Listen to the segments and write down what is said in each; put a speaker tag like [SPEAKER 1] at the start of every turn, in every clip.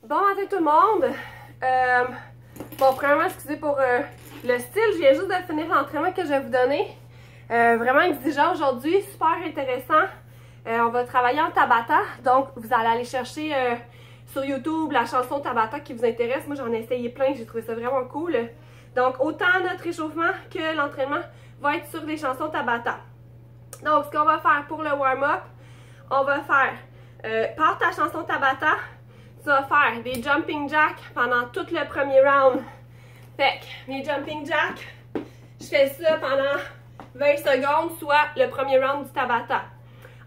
[SPEAKER 1] Bon matin tout le monde! Bon, premièrement, excusez pour le style, je viens juste de finir l'entraînement que je vais vous donner. Vraiment exigeant aujourd'hui, super intéressant. On va travailler en Tabata, donc vous allez aller chercher sur YouTube la chanson Tabata qui vous intéresse. Moi, j'en ai essayé plein, j'ai trouvé ça vraiment cool. Donc, autant notre réchauffement que l'entraînement va être sur des chansons Tabata. Donc, ce qu'on va faire pour le warm-up, on va faire, par ta chanson Tabata, tu vas faire des jumping jacks pendant tout le premier round. Fait que mes jumping jacks, je fais ça pendant 20 secondes, soit le premier round du Tabata.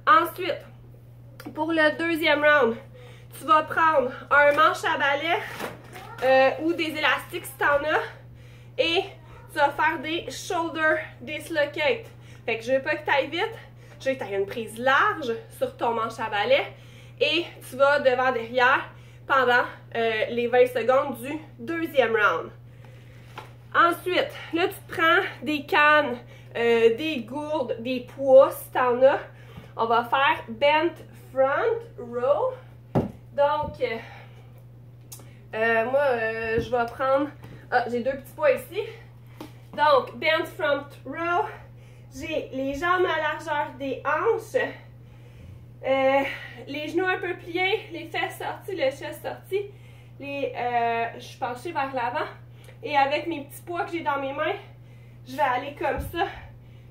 [SPEAKER 1] Ensuite, pour le deuxième round, tu vas prendre un manche à balai ou des élastiques si t'en as et tu vas faire des shoulder dislocate. Fait que je veux pas que tu ailles vite, je veux que tu aies une prise large sur ton manche à balai et tu vas devant-derrière pendant les 20 secondes du deuxième round. Ensuite, là, tu te prends des cannes, des gourdes, des poids si tu en as. On va faire bent front row. Donc, moi, je vais prendre... Ah, j'ai deux petits poids ici. Donc, bent front row. J'ai les jambes à largeur des hanches. Les genoux un peu pliés, les fesses sorties, le chest sorti. Je suis penchée vers l'avant. Et avec mes petits poids que j'ai dans mes mains, je vais aller comme ça,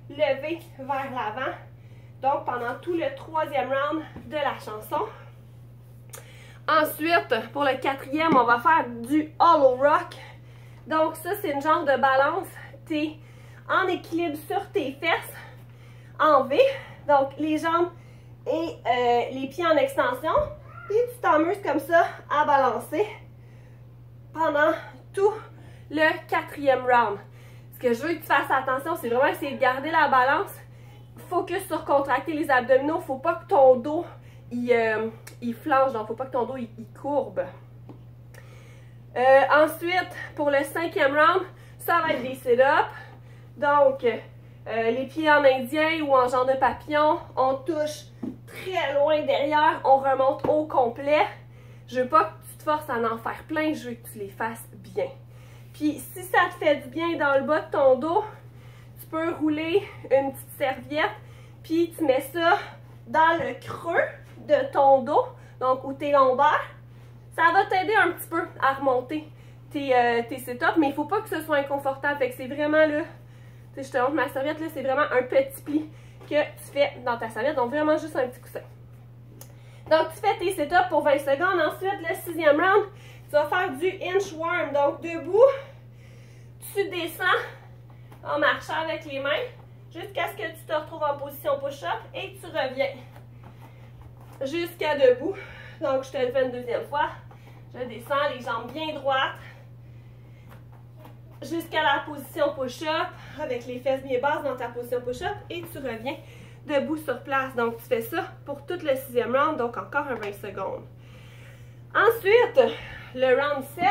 [SPEAKER 1] lever vers l'avant. Donc, pendant tout le troisième round de la chanson. Ensuite, pour le quatrième, on va faire du hollow rock. Donc, ça, c'est une genre de balance. Tu es en équilibre sur tes fesses, en V. Donc, les jambes et les pieds en extension. Puis, tu t'amuses comme ça à balancer pendant tout le quatrième round. Ce que je veux que tu fasses attention, c'est vraiment essayer de garder la balance. Focus sur contracter les abdominaux. Faut pas que ton dos il flanche, donc faut pas que ton dos il courbe. Ensuite, pour le cinquième round, ça va être des sit-ups. Donc, les pieds en indien ou en genre de papillon, on touche très loin derrière, on remonte au complet. Je veux pas que tu te forces à en faire plein, je veux que tu les fasses bien. Puis, si ça te fait du bien dans le bas de ton dos, tu peux rouler une petite serviette, puis tu mets ça dans le creux de ton dos, donc où tes lombaires. Ça va t'aider un petit peu à remonter tes sit-ups, mais il ne faut pas que ce soit inconfortable. Fait que c'est vraiment là, je te montre ma serviette, là, c'est vraiment un petit pli que tu fais dans ta serviette, donc vraiment juste un petit coussin. Donc tu fais tes sit-ups pour 20 secondes. Ensuite, le sixième round, tu vas faire du inchworm. Donc debout, tu descends en marchant avec les mains jusqu'à ce que tu te retrouves en position push-up et tu reviens jusqu'à debout. Donc je te le fais une deuxième fois. Je descends les jambes bien droites jusqu'à la position push-up avec les fesses bien basses dans ta position push-up et tu reviens debout sur place. Donc tu fais ça pour tout le sixième round, donc encore un 20 secondes. Ensuite, le round 7,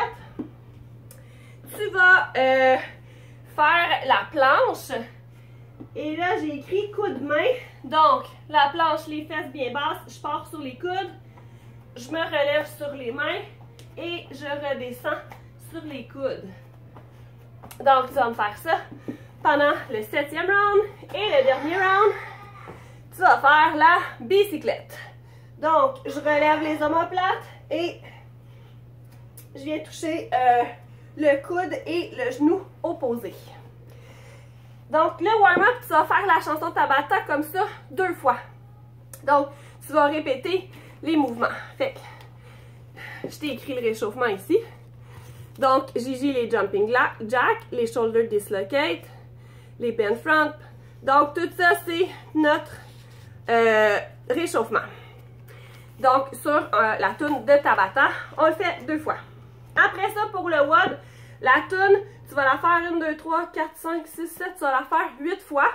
[SPEAKER 1] tu vas faire la planche. Et là, j'ai écrit coude main. Donc, la planche, les fesses bien basses, je pars sur les coudes, je me relève sur les mains et je redescends sur les coudes. Donc, tu vas me faire ça pendant le septième round et le dernier round. Tu vas faire la bicyclette. Donc, je relève les omoplates et je viens toucher le coude et le genou opposé. Donc, le warm-up, tu vas faire la chanson Tabata comme ça 2 fois. Donc, tu vas répéter les mouvements. Fait que, je t'ai écrit le réchauffement ici. Donc, Gigi, les jumping jacks, les shoulder dislocate, les bend front. Donc, tout ça, c'est notre réchauffement. Donc, sur la toune de Tabata, on le fait 2 fois. Après ça, pour le WOD, la toune, tu vas la faire 1, 2, 3, 4, 5, 6, 7, tu vas la faire 8 fois.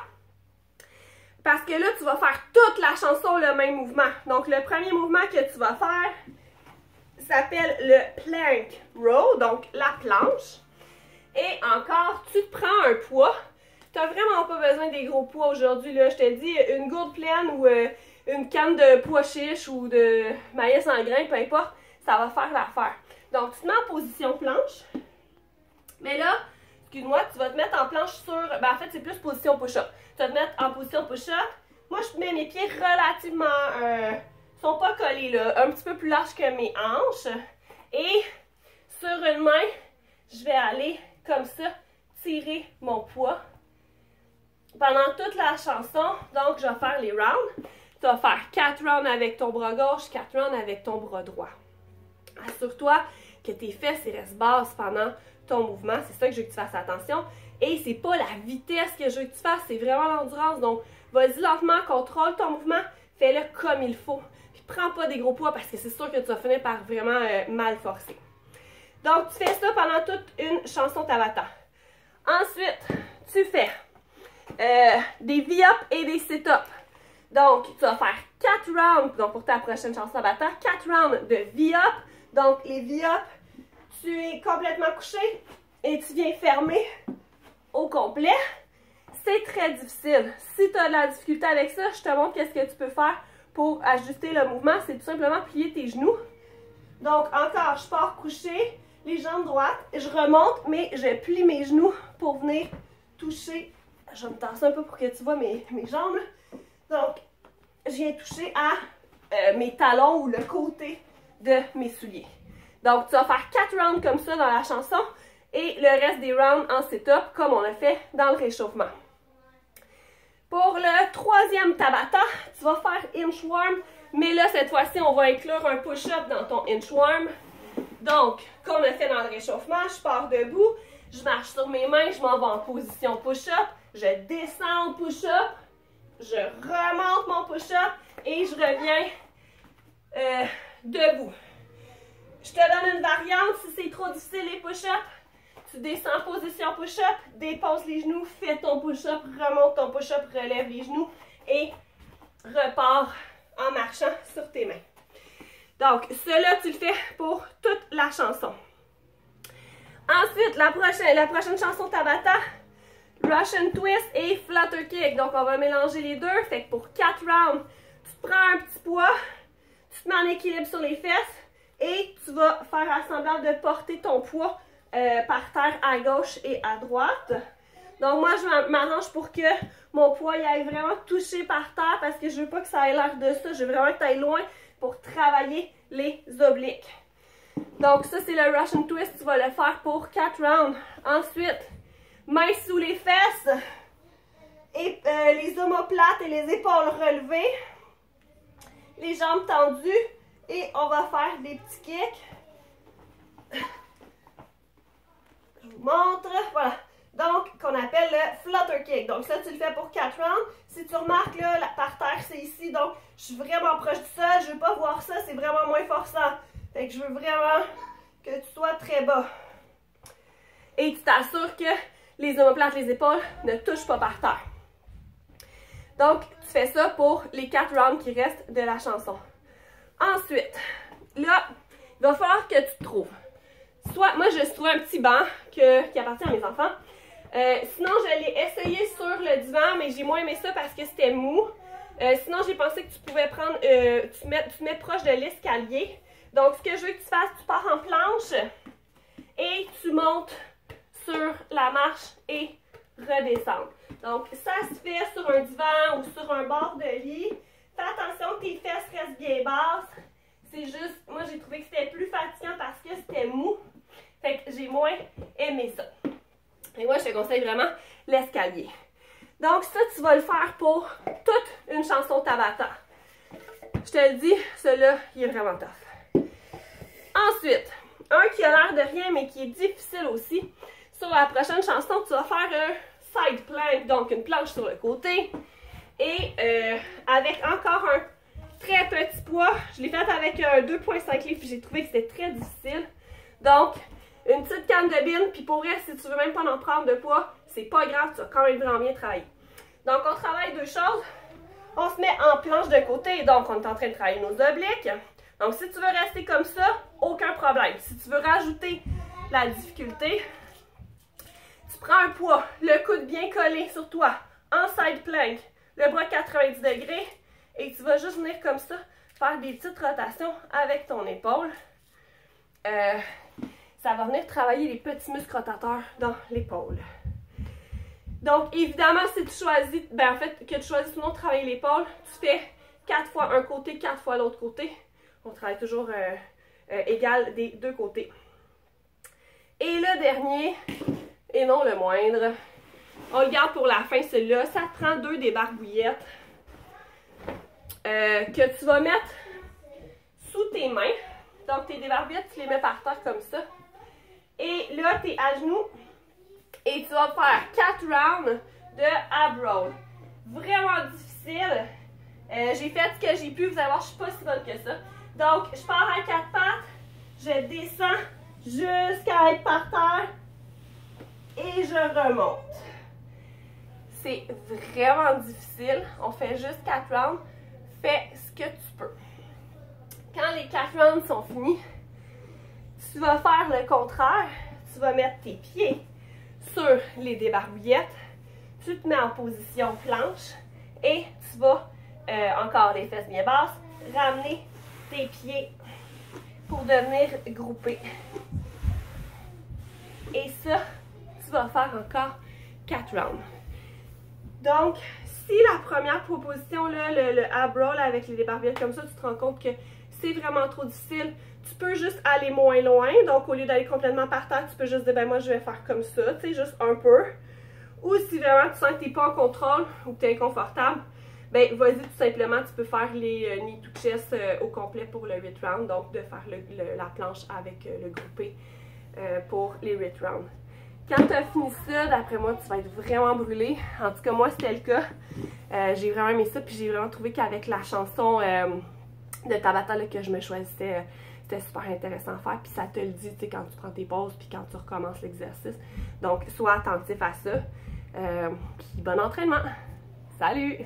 [SPEAKER 1] Parce que là, tu vas faire toute la chanson le même mouvement. Donc, le premier mouvement que tu vas faire s'appelle le plank row, donc la planche. Et encore, tu te prends un poids. Tu n'as vraiment pas besoin des gros poids aujourd'hui. Je te dis, une gourde pleine ou une canne de pois chiches ou de maïs en grains, peu importe, ça va faire l'affaire. tu te mets en position planche. Mais là, excuse-moi, tu vas te mettre en planche sur... Ben en fait, c'est plus position push-up. Tu vas te mettre en position push-up. Moi, je mets mes pieds relativement... sont pas collés, là. Un petit peu plus larges que mes hanches. Et sur une main, je vais aller comme ça, tirer mon poids pendant toute la chanson. Donc, je vais faire les rounds. Tu vas faire 4 rounds avec ton bras gauche, 4 rounds avec ton bras droit. Assure-toi que tes fesses restent basses pendant ton mouvement. C'est ça que je veux que tu fasses attention. Et c'est pas la vitesse que je veux que tu fasses, c'est vraiment l'endurance. Donc, vas-y lentement, contrôle ton mouvement, fais-le comme il faut. Puis, prends pas des gros poids parce que c'est sûr que tu vas finir par vraiment mal forcer. Donc, tu fais ça pendant toute une chanson Tabata. Ensuite, tu fais des V-up et des sit-up. Donc, tu vas faire 4 rounds, donc pour ta prochaine chanson Tabata, 4 rounds de V-up. Donc, les V-up, tu es complètement couché et tu viens fermer au complet. C'est très difficile. Si tu as de la difficulté avec ça, je te montre qu'est-ce que tu peux faire pour ajuster le mouvement. C'est tout simplement plier tes genoux. Donc, encore, je pars couché, les jambes droites, je remonte, mais je plie mes genoux pour venir toucher. Je vais me tasser un peu pour que tu vois mes jambes. Donc, je viens toucher à mes talons ou le côté de mes souliers. Donc, tu vas faire 4 rounds comme ça dans la chanson et le reste des rounds en sit-up comme on a fait dans le réchauffement. Pour le troisième Tabata, tu vas faire inchworm, mais là, cette fois-ci, on va inclure un push-up dans ton inchworm. Donc, comme on a fait dans le réchauffement, je pars debout, je marche sur mes mains, je m'en vais en position push-up, je descends en push-up, je remonte mon push-up et je reviens debout. Je te donne une variante si c'est trop difficile les push-ups. Tu descends en position push-up, dépose les genoux, fais ton push-up, remonte ton push-up, relève les genoux et repars en marchant sur tes mains. Donc, cela, tu le fais pour toute la chanson. Ensuite, la prochaine chanson Tabata, Russian Twist et Flutter Kick. Donc, on va mélanger les deux. Fait que pour 4 rounds, tu te prends un petit poids, tu te mets en équilibre sur les fesses et tu vas faire à semblant de porter ton poids par terre à gauche et à droite. Donc, moi, je m'arrange pour que mon poids y aille vraiment touché par terre parce que je veux pas que ça ait l'air de ça. Je veux vraiment que tu ailles loin pour travailler les obliques. Donc, ça, c'est le Russian Twist. Tu vas le faire pour 4 rounds. Ensuite, mains sous les fesses et les omoplates et les épaules relevées. Les jambes tendues. Et on va faire des petits kicks. Je vous montre. Voilà. Donc, qu'on appelle le flutter kick. Donc, ça, tu le fais pour 4 rounds. Si tu remarques, là, par terre, c'est ici. Donc, je suis vraiment proche du sol. Je ne veux pas voir ça. C'est vraiment moins forçant. Fait que je veux vraiment que tu sois très bas. Et tu t'assures que les omoplates, les épaules ne touchent pas par terre. Donc, tu fais ça pour les 4 rounds qui restent de la chanson. Ensuite, là, il va falloir que tu te trouves. Soit, moi, je trouve un petit banc qui appartient à mes enfants. Sinon, je l'ai essayé sur le divan, mais j'ai moins aimé ça parce que c'était mou. Sinon, j'ai pensé que tu pouvais prendre, tu te mets proche de l'escalier. Donc, ce que je veux que tu fasses, tu pars en planche et tu montes sur la marche et redescendre. Donc, ça se fait sur un divan ou sur un bord de lit. Fais attention que tes fesses restent bien basses. C'est juste, moi, j'ai trouvé que c'était plus fatigant parce que c'était mou. Fait que j'ai moins aimé ça. Et moi, je te conseille vraiment l'escalier. Donc, ça, tu vas le faire pour toute une chanson Tabata. Je te le dis, celui-là, il est vraiment tough. Ensuite, un qui a l'air de rien, mais qui est difficile aussi. Sur la prochaine chanson, tu vas faire un side plank, donc une planche sur le côté. Et avec encore un très petit poids. Je l'ai fait avec un 2,5 livres, puis j'ai trouvé que c'était très difficile. Donc, une petite canne de bine, puis pour vrai, si tu veux même pas en prendre de poids, c'est pas grave, tu vas quand même vraiment bien travailler. Donc, on travaille deux choses. On se met en planche de côté, donc on est en train de travailler nos obliques. Donc, si tu veux rester comme ça, aucun problème. Si tu veux rajouter la difficulté, tu prends un poids, le coude bien collé sur toi, en side plank, le bras 90 degrés, et tu vas juste venir comme ça, faire des petites rotations avec ton épaule. ça va venir travailler les petits muscles rotateurs dans l'épaule. Donc, évidemment, si tu choisis, ben en fait, que tu choisis ou non de travailler l'épaule, tu fais 4 fois un côté, 4 fois l'autre côté. On travaille toujours égal des deux côtés. Et le dernier, et non le moindre, on le garde pour la fin, celui-là. Ça te prend 2 débarbouillettes que tu vas mettre sous tes mains. Donc, tes débarbouillettes, tu les mets par terre comme ça. Et là, tu es à genoux. Et tu vas faire 4 rounds de ab roll. Vraiment difficile. J'ai fait ce que j'ai pu. Vous allez voir, je suis pas si bonne que ça. Donc, je pars à 4 pattes. Je descends jusqu'à être par terre. Et je remonte. C'est vraiment difficile. On fait juste 4 rounds. Fais ce que tu peux. Quand les 4 rounds sont finis, tu vas faire le contraire. Tu vas mettre tes pieds sur les débarbouillettes. Tu te mets en position planche et tu vas, encore les fesses bien basses, ramener tes pieds pour devenir groupé. Et ça, tu vas faire encore 4 rounds. Donc, si la première proposition, là, le ab roll avec les débarbouillettes comme ça, tu te rends compte que c'est vraiment trop difficile, tu peux juste aller moins loin. Donc, au lieu d'aller complètement par terre, tu peux juste dire, ben moi, je vais faire comme ça, tu sais, juste un peu. Ou si vraiment tu sens que tu n'es pas en contrôle ou que tu es inconfortable, ben vas-y, tout simplement, tu peux faire les knee to chest au complet pour le 8 rounds. Donc, de faire la planche avec le groupé pour les 8 rounds. Quand tu as fini ça, d'après moi, tu vas être vraiment brûlé. En tout cas, moi, c'était le cas. J'ai vraiment aimé ça, puis j'ai vraiment trouvé qu'avec la chanson de Tabata là, que je me choisissais, c'était super intéressant à faire. Puis ça te le dit, tu sais, quand tu prends tes pauses, puis quand tu recommences l'exercice. Donc, sois attentif à ça. Puis bon entraînement! Salut!